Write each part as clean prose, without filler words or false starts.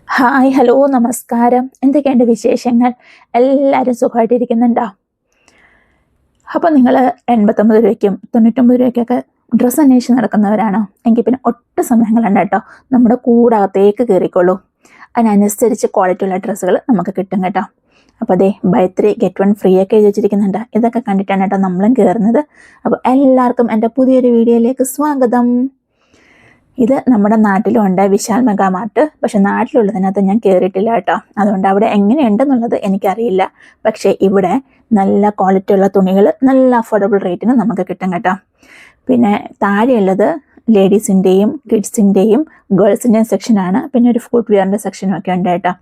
Hi, hello, നമസ്കാരം. എന്തൊക്കെയുണ്ട് വിശേഷങ്ങൾ? എല്ലാവരും സുഖമായിട്ടിരിക്കുന്നുണ്ടോ? അപ്പോൾ നിങ്ങൾ 89 രൂപയ്ക്കും 99 രൂപയ്ക്കൊക്കെ ഡ്രസ്സ് അന്വേഷിച്ച് നടക്കുന്നവരാണോ? എങ്കിൽ പിന്നെ ഒട്ടും സമയങ്ങളുണ്ട് കേട്ടോ. നമ്മുടെ കൂടകത്തേക്ക് കയറിക്കോളൂ. അതിനനുസരിച്ച് ക്വാളിറ്റിയുള്ള ഡ്രസ്സുകൾ നമുക്ക് കിട്ടും കേട്ടോ. അപ്പോൾ അതെ, ബൈ 3 get 1 ഫ്രീ ഒക്കെ എഴുതി വെച്ചിരിക്കുന്നുണ്ട്. ഇതൊക്കെ കണ്ടിട്ടാണ് കേട്ടോ നമ്മളും കയറുന്നത്. അപ്പോൾ എല്ലാവർക്കും എൻ്റെ പുതിയൊരു വീഡിയോയിലേക്ക് സ്വാഗതം. ഇത് നമ്മുടെ നാട്ടിലും ഉണ്ട്, വിശാൽ മെഗാ മാർട്ട്. പക്ഷെ നാട്ടിലുള്ളതിനകത്ത് ഞാൻ കയറിയിട്ടില്ല കേട്ടോ. അതുകൊണ്ട് അവിടെ എങ്ങനെയുണ്ടെന്നുള്ളത് എനിക്കറിയില്ല. പക്ഷേ ഇവിടെ നല്ല ക്വാളിറ്റി ഉള്ള തുണികൾ നല്ല അഫോർഡബിൾ റേറ്റിന് നമുക്ക് കിട്ടും കേട്ടോ. പിന്നെ താഴെയുള്ളത് ലേഡീസിൻ്റെയും കിഡ്സിൻ്റെയും ഗേൾസിൻ്റെയും സെക്ഷനാണ്. പിന്നെ ഒരു ഫുഡ് വെയറിൻ്റെ സെക്ഷനും ഒക്കെ ഉണ്ട് കേട്ടോ.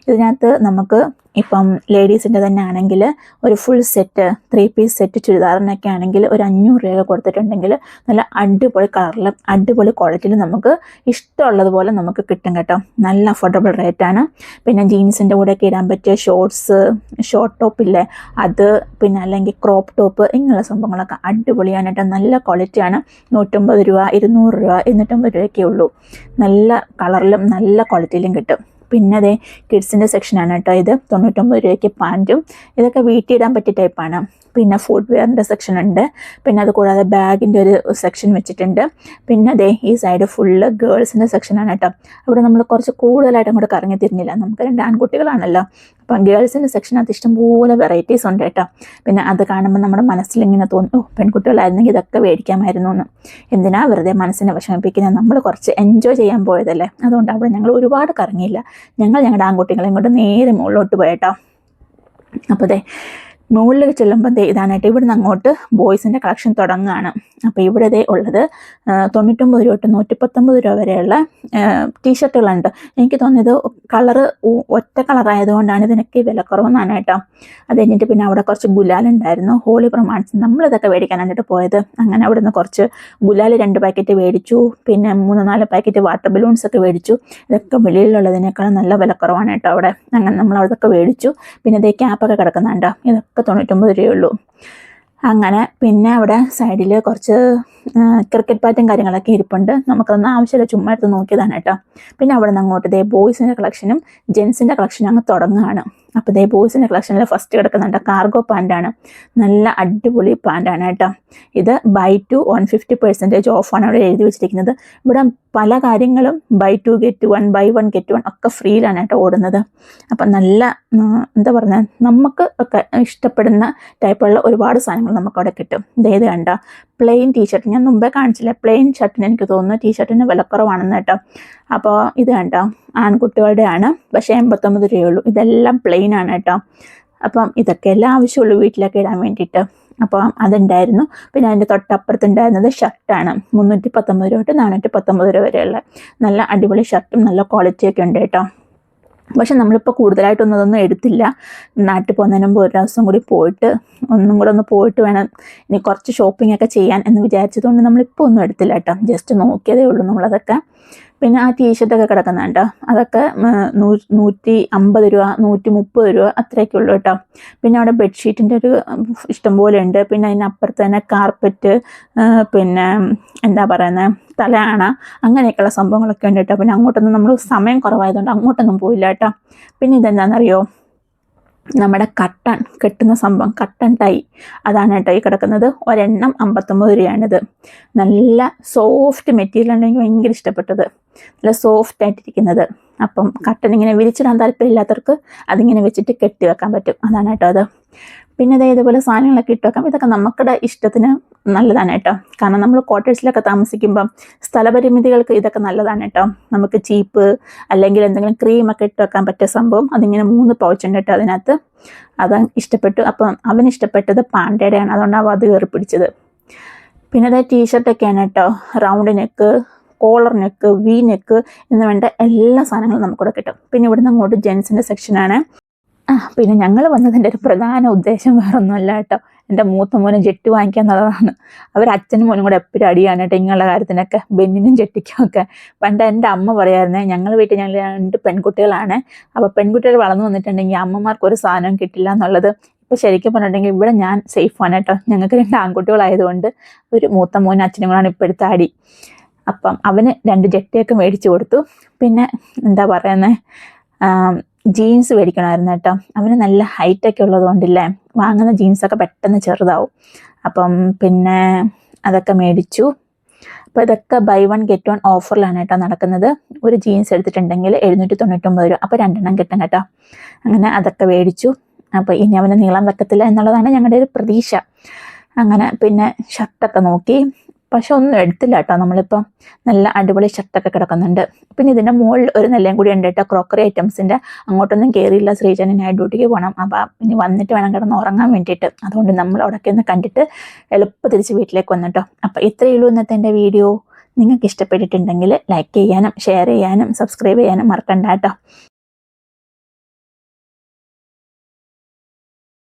ഇതിനകത്ത് നമുക്ക് ഇപ്പം ലേഡീസിൻ്റെ തന്നെ ആണെങ്കിൽ ഒരു ഫുൾ സെറ്റ് 3 പീസ് സെറ്റ് ചുരിദാറിനൊക്കെ ആണെങ്കിൽ ഒരു 500 രൂപ കൊടുത്തിട്ടുണ്ടെങ്കിൽ നല്ല അടിപൊളി കളറിലും അടിപൊളി ക്വാളിറ്റിയിലും നമുക്ക് ഇഷ്ടമുള്ളതുപോലെ നമുക്ക് കിട്ടും കേട്ടോ. നല്ല അഫോർഡബിൾ റേറ്റാണ്. പിന്നെ ജീൻസിൻ്റെ കൂടെയൊക്കെ ഇടാൻ പറ്റിയ ഷോർട്ട് ടോപ്പില്ലേ അത്, പിന്നെ അല്ലെങ്കിൽ ക്രോപ്പ് ടോപ്പ്, ഇങ്ങനെയുള്ള സംഭവങ്ങളൊക്കെ അടിപൊളിയാണ് കേട്ടോ. നല്ല ക്വാളിറ്റിയാണ്. 150 രൂപ, 200 രൂപ, 250 രൂപയൊക്കെ ഉള്ളൂ. നല്ല കളറിലും നല്ല ക്വാളിറ്റിയിലും കിട്ടും. പിന്നെ അതേ കിഡ്സിൻ്റെ സെക്ഷനാണ് കേട്ടോ ഇത്. 99 രൂപയ്ക്ക് പാൻറ്റും. ഇതൊക്കെ വീട്ടിൽ ഇടാൻ പറ്റിയ ടൈപ്പാണ്. പിന്നെ ഫുഡ് വെയറിൻ്റെ സെക്ഷൻ ഉണ്ട്. പിന്നെ അത് കൂടാതെ ബാഗിൻ്റെ ഒരു സെക്ഷൻ വെച്ചിട്ടുണ്ട്. പിന്നെ അതേ ഈ സൈഡ് ഫുള്ള് ഗേൾസിൻ്റെ സെക്ഷനാണ് കേട്ടോ. അവിടെ നമ്മൾ കുറച്ച് കൂടുതലായിട്ട് അങ്ങോട്ട് കറങ്ങി തിരിഞ്ഞില്ല. നമുക്ക് 2 ആൺകുട്ടികളാണല്ലോ. അപ്പം ഗേൾസിൻ്റെ സെക്ഷനകത്ത് ഇഷ്ടംപോലെ വെറൈറ്റീസ് ഉണ്ട് കേട്ടോ. പിന്നെ അത് കാണുമ്പോൾ നമ്മുടെ മനസ്സിലിങ്ങനെ തോന്നും, പെൺകുട്ടികളായിരുന്നെങ്കിൽ ഇതൊക്കെ മേടിക്കാമായിരുന്നു എന്ന്. എന്തിനാ വെറുതെ മനസ്സിനെ വിഷമിപ്പിക്കുന്നത്? നമ്മൾ കുറച്ച് എൻജോയ് ചെയ്യാൻ പോയതല്ലേ. അതുകൊണ്ട് അവിടെ ഞങ്ങൾ ഒരുപാട് കറങ്ങിയില്ല. ഞങ്ങളുടെ ആൺകുട്ടികളെയും കൊണ്ട് നേരെ മുകളിലോട്ട് പോയിട്ടോ. അപ്പോൾ അതെ മുകളിൽ ചെല്ലുമ്പോൾ ഇതാണ് കേട്ടോ. ഇവിടുന്ന് അങ്ങോട്ട് ബോയ്സിൻ്റെ കളക്ഷൻ തുടങ്ങുകയാണ്. അപ്പോൾ ഇവിടെ ഉള്ളത് 99 രൂപ തൊട്ട് 119 രൂപ വരെയുള്ള ടീഷർട്ടുകളുണ്ട്. എനിക്ക് തോന്നിയത് കളറ് ഒറ്റ കളറായതുകൊണ്ടാണ് ഇതിനൊക്കെ വിലക്കുറവെന്നാണ് കേട്ടോ. അത് കഴിഞ്ഞിട്ട് പിന്നെ അവിടെ കുറച്ച് ഗുലാലുണ്ടായിരുന്നു. ഹോളി പ്രമാണിച്ച് നമ്മളിതൊക്കെ മേടിക്കാനായിട്ട് പോയത്. അങ്ങനെ അവിടെ നിന്ന് കുറച്ച് ഗുലാൽ 2 പാക്കറ്റ് മേടിച്ചു. പിന്നെ 3-4 പാക്കറ്റ് വാട്ടർ ബലൂൺസ് ഒക്കെ മേടിച്ചു. ഇതൊക്കെ വെളിയിലുള്ളതിനേക്കാളും നല്ല വിലക്കുറവാണ് കേട്ടോ അവിടെ. അങ്ങനെ നമ്മൾ അതൊക്കെ മേടിച്ചു. പിന്നെ ഇതേ ക്യാപ്പൊക്കെ കിടക്കുന്നുണ്ടോ. ഇതൊക്കെ 99 രൂപയുള്ളൂ. അങ്ങനെ പിന്നെ അവിടെ സൈഡിൽ കുറച്ച് ക്രിക്കറ്റ് ബാറ്റും കാര്യങ്ങളൊക്കെ ഇരിപ്പുണ്ട്. നമുക്കതൊന്നും ആവശ്യമില്ല, ചുമ്മാ എടുത്ത് നോക്കിയതാണ് കേട്ടോ. പിന്നെ അവിടെ നിന്ന് അങ്ങോട്ട് ബോയ്സിൻ്റെ കളക്ഷനും ജെൻസിൻ്റെ കളക്ഷനും അങ്ങ് തുടങ്ങുകയാണ്. അപ്പോൾ ബോയ്സിൻ്റെ കളക്ഷനിൽ ഫസ്റ്റ് കിടക്കുന്നുണ്ട് കാർഗോ പാൻറ്റാണ്. നല്ല അടിപൊളി പാൻറ്റാണ് കേട്ടോ. ഇത് ബൈ 2 150% ഓഫാണ് അവിടെ എഴുതി വെച്ചിരിക്കുന്നത്. ഇവിടെ പല കാര്യങ്ങളും ബൈ 2 get 1, ബൈ 1 get 1 ഒക്കെ ഫ്രീയിലാണ് കേട്ടോ ഓടുന്നത്. അപ്പം നല്ല എന്താ പറയുക, നമുക്ക് ഒക്കെ ഇഷ്ടപ്പെടുന്ന ടൈപ്പുള്ള ഒരുപാട് സാധനങ്ങൾ നമുക്കവിടെ കിട്ടും. ഇത് കണ്ട പ്ലെയിൻ ടീഷർട്ട് ഞാൻ മുമ്പേ കാണിച്ചില്ല. പ്ലെയിൻ ഷർട്ടിന് എനിക്ക് തോന്നുന്നു ടീഷർട്ടിന് വിലക്കുറവാണെന്ന് കേട്ടോ. അപ്പോൾ ഇത് കണ്ടോ ആൺകുട്ടികളുടെ ആണ്. പക്ഷേ 89 രൂപയുള്ളൂ. ഇതെല്ലാം പ്ലെയിൻ ആണ് കേട്ടോ. അപ്പം ഇതൊക്കെ എല്ലാം ആവശ്യമുള്ളൂ വീട്ടിലൊക്കെ ഇടാൻ വേണ്ടിയിട്ട്. അപ്പോൾ അതുണ്ടായിരുന്നു. പിന്നെ അതിൻ്റെ തൊട്ടപ്പുറത്തുണ്ടായിരുന്നത് ഷർട്ടാണ്. 319 രൂപ തൊട്ട് 419 രൂപ വരെയുള്ള നല്ല അടിപൊളി ഷർട്ടും നല്ല ക്വാളിറ്റിയൊക്കെ ഉണ്ട് കേട്ടോ. പക്ഷെ നമ്മളിപ്പോൾ കൂടുതലായിട്ടൊന്നും അതൊന്നും എടുത്തില്ല. നാട്ടിൽ പോകുന്നതിന് മുമ്പ് ഒരു ദിവസം കൂടി പോയിട്ട് ഒന്നും കൂടെ ഒന്ന് പോയിട്ട് വേണം ഇനി കുറച്ച് ഷോപ്പിംഗ് ഒക്കെ ചെയ്യാൻ എന്ന് വിചാരിച്ചതുകൊണ്ട് നമ്മളിപ്പോൾ ഒന്നും എടുത്തില്ല കേട്ടോ. ജസ്റ്റ് നോക്കിയതേ ഉള്ളൂ നമ്മളതൊക്കെ. പിന്നെ ആ ടീഷർട്ടൊക്കെ കിടക്കുന്നുണ്ടോ. അതൊക്കെ 150 രൂപ, 130 രൂപ അത്രയൊക്കെ ഉള്ളൂ കേട്ടോ. പിന്നെ അവിടെ ബെഡ്ഷീറ്റിൻ്റെ ഒരു ഇഷ്ടംപോലെ ഉണ്ട്. പിന്നെ അതിനപ്പുറത്ത് തന്നെ കാർപ്പറ്റ്, പിന്നെ എന്താ പറയുന്നത് തലയാണ, അങ്ങനെയൊക്കെയുള്ള സംഭവങ്ങളൊക്കെ ഉണ്ട് കേട്ടോ. പിന്നെ അങ്ങോട്ടൊന്നും നമ്മൾ സമയം കുറവായതുകൊണ്ട് അങ്ങോട്ടൊന്നും പോയില്ല കേട്ടോ. പിന്നെ ഇതെന്താണെന്നറിയോ, നമ്മുടെ കട്ടൺ കെട്ടുന്ന സംഭവം, കട്ടൺ ടൈ, അതാണ് കേട്ടോ ഈ കിടക്കുന്നത്. ഒരെണ്ണം 59 രൂപയാണിത്. നല്ല സോഫ്റ്റ് മെറ്റീരിയൽ ആണ്. എനിക്ക് ഭയങ്കര ഇഷ്ടപ്പെട്ടത്. നല്ല സോഫ്റ്റ് ആയിട്ടിരിക്കുന്നത്. അപ്പം കട്ടൺ ഇങ്ങനെ വിരിച്ചിടാൻ താല്പര്യമില്ലാത്തവർക്ക് അതിങ്ങനെ വെച്ചിട്ട് കെട്ടി വെക്കാൻ പറ്റും. അതാണ് കേട്ടോ അത്. പിന്നെ ഇതേപോലെ സാധനങ്ങളൊക്കെ ഇട്ട് വെക്കാം. ഇതൊക്കെ നമുക്കുടെ ഇഷ്ടത്തിന് നല്ലതാണ് കേട്ടോ. കാരണം നമ്മൾ ക്വാർട്ടേഴ്സിലൊക്കെ താമസിക്കുമ്പം സ്ഥലപരിമിതികൾക്ക് ഇതൊക്കെ നല്ലതാണ് കേട്ടോ. നമുക്ക് ചീപ്പ് അല്ലെങ്കിൽ എന്തെങ്കിലും ക്രീമൊക്കെ ഇട്ട് വെക്കാൻ പറ്റിയ സംഭവം. അതിങ്ങനെ 3 പൗച്ചുണ്ട് കേട്ടോ അതിനകത്ത്. അത് ഇഷ്ടപ്പെട്ടു. അപ്പം അവനിഷ്ടപ്പെട്ടത് പാൻഡയുടെയാണ്. അതുകൊണ്ടാണ് അത് കയറി പിടിച്ചത്. പിന്നെ ടീഷർട്ടൊക്കെയാണ് കേട്ടോ. Round neck, collar neck, V neck എന്ന് വേണ്ട എല്ലാ സാധനങ്ങളും നമുക്കിവിടെ കിട്ടും. പിന്നെ ഇവിടുന്ന് അങ്ങോട്ട് ജെൻസിൻ്റെ സെക്ഷനാണ്. പിന്നെ ഞങ്ങൾ വന്നതിൻ്റെ ഒരു പ്രധാന ഉദ്ദേശം വേറൊന്നുമല്ല കേട്ടോ. എൻ്റെ മൂത്ത മോനും ജെട്ടി വാങ്ങിക്കുക എന്നുള്ളതാണ്. അവർ അച്ഛനും മോനും കൂടെ എപ്പോഴും അടിയാണ് കേട്ടോ ഇങ്ങനെയുള്ള കാര്യത്തിനൊക്കെ, ബെന്നിനും ജെട്ടിക്കും ഒക്കെ. പണ്ട് എൻ്റെ അമ്മ പറയായിരുന്നേ, ഞങ്ങൾ വീട്ടിൽ ഞങ്ങൾ 2 പെൺകുട്ടികളാണ്. അപ്പോൾ പെൺകുട്ടികൾ വളർന്നു വന്നിട്ടുണ്ടെങ്കിൽ അമ്മമാർക്ക് ഒരു സാധനവും കിട്ടില്ല എന്നുള്ളത് ഇപ്പോൾ ശരിക്കും പറഞ്ഞിട്ടുണ്ടെങ്കിൽ ഇവിടെ ഞാൻ സേഫാണ് കേട്ടോ. ഞങ്ങൾക്ക് 2 ആൺകുട്ടികളായതുകൊണ്ട് ഒരു മൂത്ത മോനും അച്ഛനും കൂടാണ് ഇപ്പോഴത്തെ അടി. അപ്പം അവന് 2 ജട്ടിയൊക്കെ മേടിച്ചു കൊടുത്തു. പിന്നെ എന്താ പറയുന്നത്, ജീൻസ് മേടിക്കണമായിരുന്നു കേട്ടോ. അവന് നല്ല ഹൈറ്റൊക്കെ ഉള്ളത് കൊണ്ടില്ലേ, വാങ്ങുന്ന ജീൻസൊക്കെ പെട്ടെന്ന് ചെറുതാവും. അപ്പം പിന്നെ അതൊക്കെ മേടിച്ചു. അപ്പോൾ ഇതൊക്കെ ബൈ 1 ഗെറ്റ് 1 ഓഫറിലാണ് കേട്ടോ നടക്കുന്നത്. ഒരു ജീൻസ് എടുത്തിട്ടുണ്ടെങ്കിൽ 799 രൂപ, അപ്പോൾ 2 എണ്ണം കിട്ടും കേട്ടോ. അങ്ങനെ അതൊക്കെ മേടിച്ചു. അപ്പോൾ ഇനി അവന് നീളം വെക്കത്തില്ല എന്നുള്ളതാണ് ഞങ്ങളുടെ ഒരു പ്രതീക്ഷ. അങ്ങനെ പിന്നെ ഷർട്ടൊക്കെ നോക്കി, പക്ഷെ ഒന്നും എടുത്തില്ല കേട്ടോ. നമ്മളിപ്പോൾ നല്ല അടിപൊളി ഷർട്ടൊക്കെ കിടക്കുന്നുണ്ട്. പിന്നെ ഇതിൻ്റെ മുകളിൽ ഒരു നിലയും കൂടി ഉണ്ട് കേട്ടോ, ക്രോക്കറി ഐറ്റംസിൻ്റെ. അങ്ങോട്ടൊന്നും കയറിയില്ല, ശ്രീജന് നൈറ്റ് ഡ്യൂട്ടിക്ക് പോകണം. അപ്പോൾ ഇനി വന്നിട്ട് വേണം കിടന്ന് ഉറങ്ങാൻ വേണ്ടിയിട്ട്. അതുകൊണ്ട് നമ്മൾ അവിടെയൊക്കെ ഒന്ന് കണ്ടിട്ട് എളുപ്പം തിരിച്ച് വീട്ടിലേക്ക് വന്നിട്ടോ. അപ്പോൾ ഇത്രയേ ഉള്ളൂ ഇന്നത്തെ എൻ്റെ വീഡിയോ. നിങ്ങൾക്ക് ഇഷ്ടപ്പെട്ടിട്ടുണ്ടെങ്കിൽ ലൈക്ക് ചെയ്യാനും ഷെയർ ചെയ്യാനും സബ്സ്ക്രൈബ് ചെയ്യാനും മറക്കണ്ട കേട്ടോ.